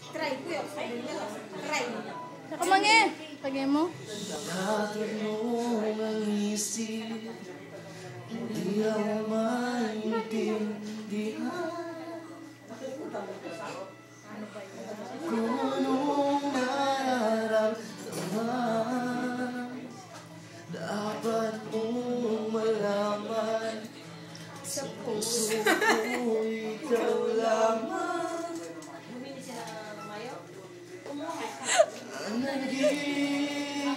Try ko yun. Try. Nakamangi. Tagay mo. Bakit mo ang isip? Hindi ako maintindihan. Kung anong nararamdaman, dapat mong malaman. Sa puso ko ikaw lamang ang nag-iisa.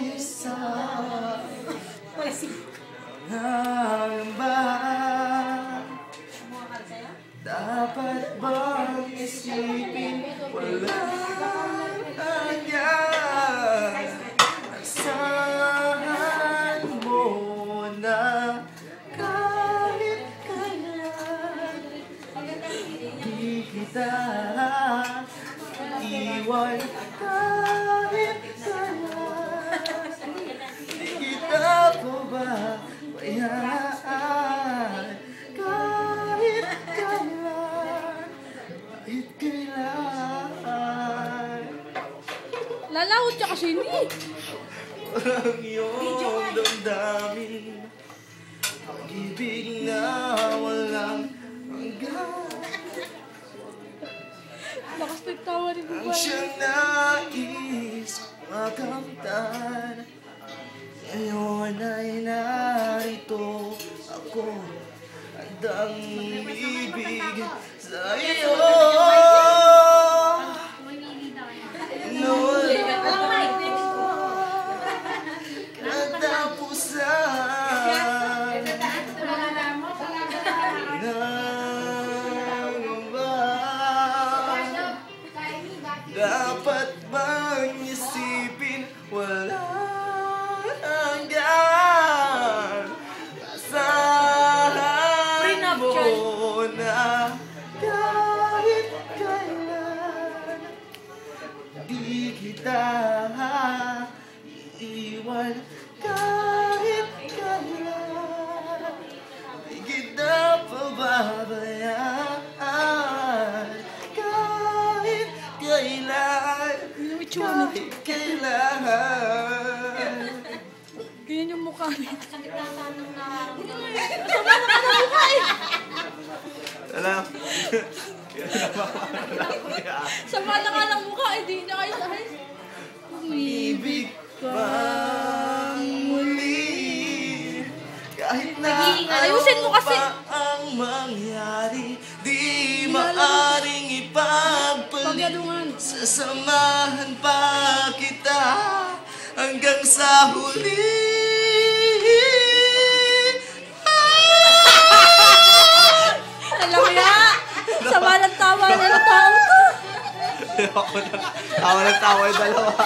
Nangamba, dapat bang isipin walang hanggan? Asahan mo na kahit kailan di kita iwan, kahit kailan di kita pabayaan, kahit kailan, kahit kailan. Lalawot siya kasi hindi. Walang iyong damdamin, pag-ibig na walang hanggan. Lakas nagtawa rin Ang ba? siyang nais makamtan, ngayon ay narito ako, handang umibig sa iyo. Dapat bang isipin walang hanggan? Asahan mo na kahit kailan di kita iiwan, kahit kailan di kita pababayaan, kahit kailan, kahit kailan. Ganyan yung mukha niya. Alam. Sama na nga ng mukha. Hindi niya kayo sahay. Ibig pang muli, kahit na ayusin mo kasi. pa ang mangyari, di maaring ipagpalit. Sasamahan pa kita hanggang sa huli. Alam mo ya, sama ng tawa na ng tao to. Tawa ng tawa yung dalawa.